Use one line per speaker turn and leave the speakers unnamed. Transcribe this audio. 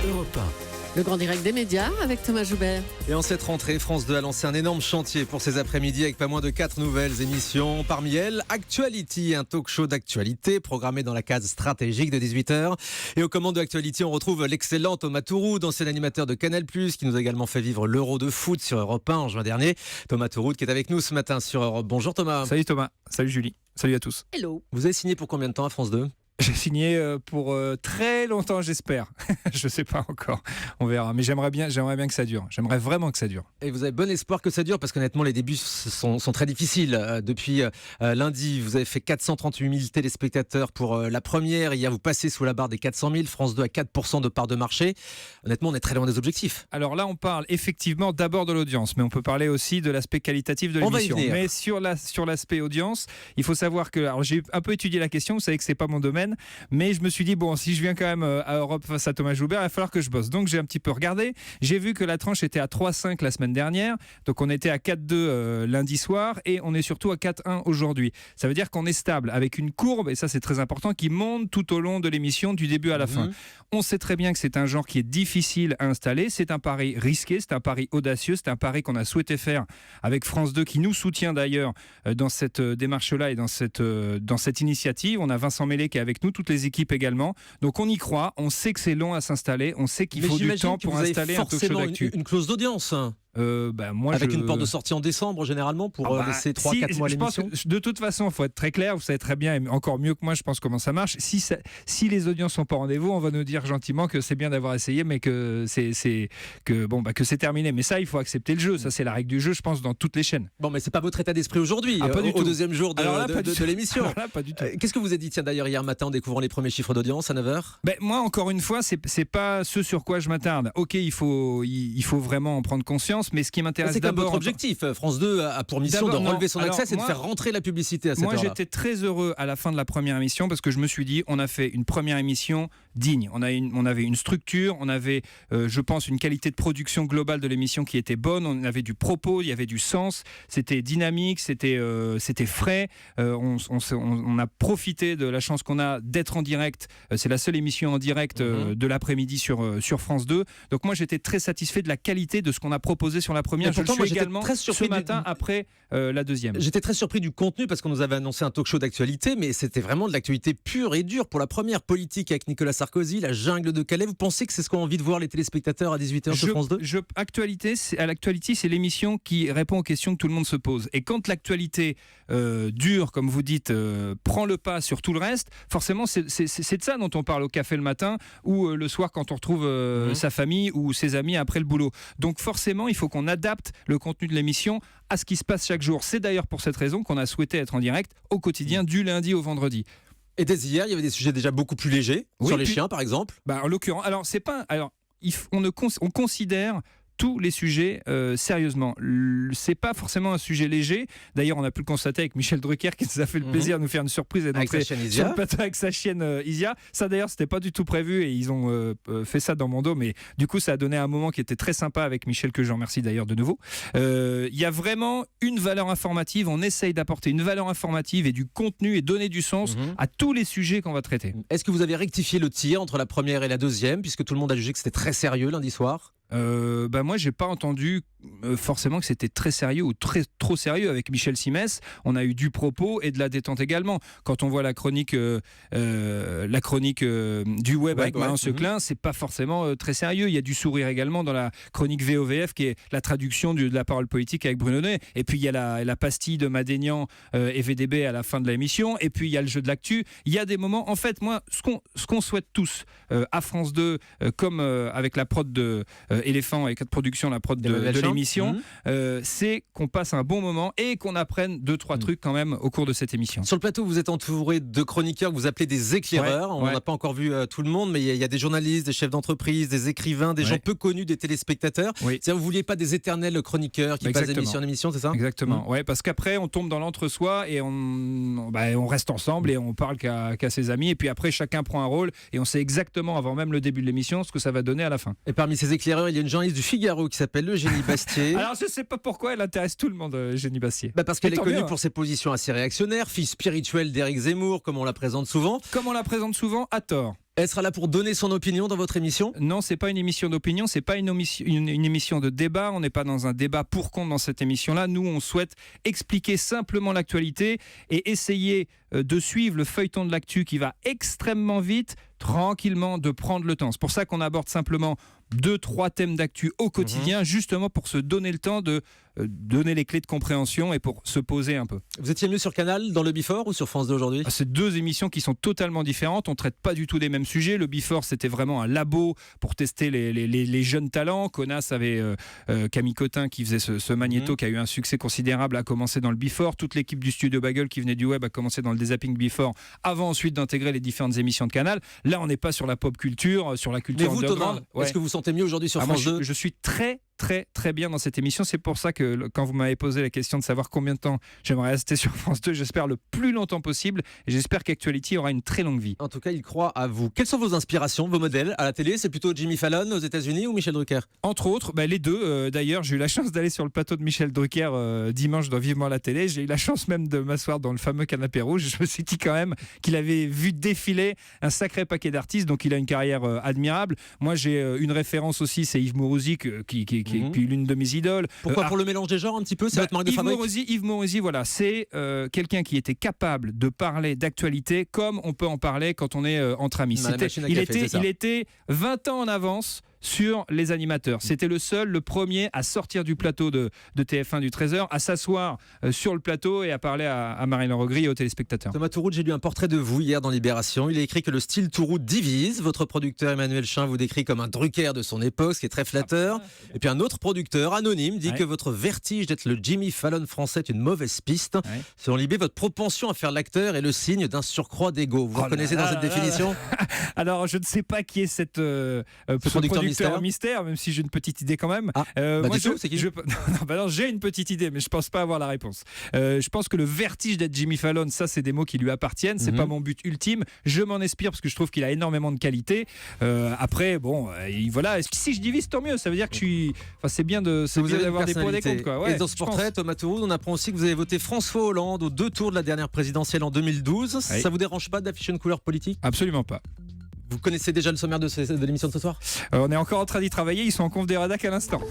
Europe 1.
Le grand direct des médias avec Thomas Joubert.
Et en cette rentrée, France 2 a lancé un énorme chantier pour ces après-midi avec pas moins de 4 nouvelles émissions. Parmi elles, Actuality, un talk show d'actualité programmé dans la case stratégique de 18h. Et aux commandes de Actuality, on retrouve l'excellent Thomas Touroud, ancien animateur de Canal+, qui nous a également fait vivre l'Euro de foot sur Europe 1 en juin dernier. Thomas Touroud qui est avec nous ce matin sur Europe. Bonjour Thomas.
Salut Thomas, salut Julie, salut à tous.
Hello.
Vous avez signé pour combien de temps à France 2 ?
J'ai signé pour très longtemps, j'espère. Je sais pas encore, on verra. Mais j'aimerais bien que ça dure. J'aimerais vraiment que ça dure.
Et vous avez bon espoir que ça dure parce qu'honnêtement, les débuts sont très difficiles. Depuis lundi, vous avez fait 438 000 téléspectateurs pour la première. Hier, vous passez sous la barre des 400 000. France 2 à 4% de part de marché. Honnêtement, on est très loin des objectifs.
Alors là, on parle effectivement d'abord de l'audience, mais on peut parler aussi de l'aspect qualitatif de l'émission. Mais sur l'aspect audience, il faut savoir que alors, j'ai un peu étudié la question. Vous savez que c'est pas mon domaine. Mais je me suis dit, bon, si je viens quand même à Europe face à Thomas Joubert, il va falloir que je bosse. Donc j'ai un petit peu regardé. J'ai vu que la tranche était à 3,5 la semaine dernière. Donc on était à 4,2 lundi soir et on est surtout à 4,1 aujourd'hui. Ça veut dire qu'on est stable avec une courbe, et ça c'est très important, qui monte tout au long de l'émission du début à la fin. On sait très bien que c'est un genre qui est difficile à installer. C'est un pari risqué, c'est un pari audacieux, c'est un pari qu'on a souhaité faire avec France 2 qui nous soutient d'ailleurs dans cette démarche-là et dans cette initiative. On a Vincent Mellet qui est avec nous, toutes les équipes également. Donc on y croit, on sait que c'est long à s'installer, on sait qu'il faut du temps pour installer un talk show d'actu.
Une clause d'audience.
Moi,
avec une porte de sortie en décembre généralement pour laisser 3-4 mois l'émission.
De toute façon, il faut être très clair, vous savez très bien, et encore mieux que moi je pense comment ça marche. Si les audiences sont pas au rendez-vous, on va nous dire gentiment que c'est bien d'avoir essayé, mais que c'est terminé. Mais ça, il faut accepter le jeu, ça c'est la règle du jeu, je pense, dans toutes les chaînes.
Bon, mais c'est pas votre état d'esprit aujourd'hui, au deuxième jour de l'émission.
Là, pas du tout.
Qu'est-ce que vous avez dit d'ailleurs hier matin en découvrant les premiers chiffres d'audience à 9h?
Moi, encore une fois, c'est pas ce sur quoi je m'attarde. Ok, il faut vraiment en prendre conscience, mais ce qui m'intéresse d'abord...
votre objectif. France 2 a pour mission de relever son accès et de faire rentrer la publicité à cette heure-là.
Moi, j'étais très heureux à la fin de la première émission parce que je me suis dit, on a fait une première émission digne. On avait une structure, on avait, je pense, une qualité de production globale de l'émission qui était bonne. On avait du propos, il y avait du sens. C'était dynamique, c'était frais. On a profité de la chance qu'on a d'être en direct. C'est la seule émission en direct de l'après-midi sur France 2. Donc moi, j'étais très satisfait de la qualité de ce qu'on a proposé sur la première. Je le suis également très surpris ce matin après la deuxième.
J'étais très surpris du contenu parce qu'on nous avait annoncé un talk show d'actualité, mais c'était vraiment de l'actualité pure et dure. Pour la première politique avec Nicolas Sarkozy, la jungle de Calais, vous pensez que c'est ce qu'ont envie de voir les téléspectateurs à 18h sur France 2 ?
Actualité, c'est l'émission qui répond aux questions que tout le monde se pose. Et quand l'actualité dure, comme vous dites, prend le pas sur tout le reste, forcément c'est de ça dont on parle au café le matin ou le soir quand on retrouve sa famille ou ses amis après le boulot. Donc forcément, il faut qu'on adapte le contenu de l'émission à ce qui se passe chaque jour. C'est d'ailleurs pour cette raison qu'on a souhaité être en direct au quotidien du lundi au vendredi.
Et dès hier, il y avait des sujets déjà beaucoup plus légers, sur les chiens par exemple.
En l'occurrence, on considère tous les sujets sérieusement. C'est pas forcément un sujet léger. D'ailleurs, on a pu le constater avec Michel Drucker qui nous a fait le plaisir de nous faire une surprise et d'entrer sur le plateau avec sa chienne Isia. Ça d'ailleurs, c'était pas du tout prévu et ils ont fait ça dans mon dos. Mais du coup, ça a donné un moment qui était très sympa avec Michel, que je remercie d'ailleurs de nouveau. Il y a vraiment une valeur informative. On essaye d'apporter une valeur informative et du contenu et donner du sens à tous les sujets qu'on va traiter.
Est-ce que vous avez rectifié le tir entre la première et la deuxième, puisque tout le monde a jugé que c'était très sérieux lundi soir?
Moi, j'ai pas entendu forcément que c'était très sérieux ou trop sérieux. Avec Michel Simès, on a eu du propos et de la détente également. Quand on voit la chronique du web avec Marion Seclin, c'est pas forcément très sérieux. Il y a du sourire également dans la chronique VOVF qui est la traduction de la parole politique avec Bruno Ney. Et puis il y a la pastille de Madénian et VDB à la fin de l'émission. Et puis il y a le jeu de l'actu. Il y a des moments, en fait, moi, ce qu'on souhaite tous à France 2, comme avec la prod de Éléphant et 4 Productions, la prod de l'émission, c'est qu'on passe un bon moment et qu'on apprenne 2-3 trucs quand même au cours de cette émission.
Sur le plateau, vous êtes entouré de chroniqueurs que vous appelez des éclaireurs. On n'a pas encore vu tout le monde, mais il y a des journalistes, des chefs d'entreprise, des écrivains, des gens peu connus des téléspectateurs. C'est-à-dire, vous ne vouliez pas des éternels chroniqueurs qui passent d'émission en émission, c'est ça ?
Exactement, parce qu'après on tombe dans l'entre-soi et on reste ensemble et on parle qu'à ses amis, et puis après chacun prend un rôle et on sait exactement avant même le début de l'émission ce que ça va donner à la fin.
Et parmi ces éclaireurs, il y a une journaliste du Figaro qui s'appelle Eugénie Bastier.
Alors je sais pas pourquoi elle intéresse tout le monde, Eugénie Bastier.
Parce qu'elle est connue pour ses positions assez réactionnaires, fille spirituelle d'Éric Zemmour, comme on la présente souvent.
Comme on la présente souvent, à tort.
Elle sera là pour donner son opinion dans votre émission ?
Non, c'est pas une émission d'opinion, c'est pas une émission de débat. On n'est pas dans un débat pour contre dans cette émission-là. Nous, on souhaite expliquer simplement l'actualité et essayer de suivre le feuilleton de l'actu qui va extrêmement vite, tranquillement, de prendre le temps. C'est pour ça qu'on aborde simplement 2-3 thèmes d'actu au quotidien, justement pour se donner le temps de donner les clés de compréhension et pour se poser un peu.
Vous étiez mieux sur Canal dans le Before ou sur France 2 aujourd'hui ?
C'est deux émissions qui sont totalement différentes. On ne traite pas du tout des mêmes sujets. Le Before, c'était vraiment un labo pour tester les jeunes talents. Conas avait Camille Cotin qui faisait ce magnéto qui a eu un succès considérable, a commencé dans le Before. Toute l'équipe du Studio Bagel qui venait du web a commencé dans le Zapping Before avant ensuite d'intégrer les différentes émissions de Canal. Là, on n'est pas sur la pop culture, sur la culture underground.
Mais vous, Thomas, est-ce que vous sentez mieux aujourd'hui sur France 2 ?
Je suis très bien dans cette émission. C'est pour ça que quand vous m'avez posé la question de savoir combien de temps j'aimerais rester sur France 2, j'espère le plus longtemps possible et j'espère qu'Actuality aura une très longue vie.
En tout cas, il croit à vous. Quelles sont vos inspirations, vos modèles à la télé ? C'est plutôt Jimmy Fallon aux États-Unis ou Michel Drucker ?
Entre autres, les deux. D'ailleurs, j'ai eu la chance d'aller sur le plateau de Michel Drucker dimanche dans Vivement la télé. J'ai eu la chance même de m'asseoir dans le fameux canapé rouge. Je me suis dit quand même qu'il avait vu défiler un sacré paquet d'artistes, donc il a une carrière admirable. Moi, j'ai une référence aussi, c'est Yves Mourouzi qui est l'une de mes idoles.
Pourquoi pour le mélange des genres un petit peu, c'est votre marque de fabrique ?
Yves Mourouzi, voilà, c'est quelqu'un qui était capable de parler d'actualité comme on peut en parler quand on est entre amis. Il était 20 ans en avance sur les animateurs. C'était le premier à sortir du plateau de TF1 du 13h, à s'asseoir sur le plateau et à parler à Marie-Laure Gris et aux téléspectateurs.
Thomas Touroud, j'ai lu un portrait de vous hier dans Libération. Il est écrit que le style Touroud divise. Votre producteur Emmanuel Chin vous décrit comme un Drucker de son époque, ce qui est très flatteur. Et puis un autre producteur anonyme dit que votre vertige d'être le Jimmy Fallon français est une mauvaise piste. Selon Libé, votre propension à faire l'acteur est le signe d'un surcroît d'ego. Vous reconnaissez dans cette définition ?
Alors, je ne sais pas qui est cette producteur mystère, même si j'ai une petite idée quand même.
Moi, c'est qui ?
Non, j'ai une petite idée, mais je pense pas avoir la réponse. Je pense que le vertige d'être Jimmy Fallon, ça, c'est des mots qui lui appartiennent. C'est pas mon but ultime. Je m'en inspire parce que je trouve qu'il a énormément de qualité. Après, voilà. Si je divise, tant mieux. Ça veut dire que je suis. Enfin, c'est bien d'avoir des pour et des contre, quoi.
Et dans ce portrait, Thomas Touroud, on apprend aussi que vous avez voté François Hollande aux 2 tours de la dernière présidentielle en 2012. Ça vous dérange pas d'afficher une couleur politique ?
Absolument pas.
Vous connaissez déjà le sommaire de l'émission de ce soir ?
On est encore en train d'y travailler, ils sont en conf des rédacs à l'instant.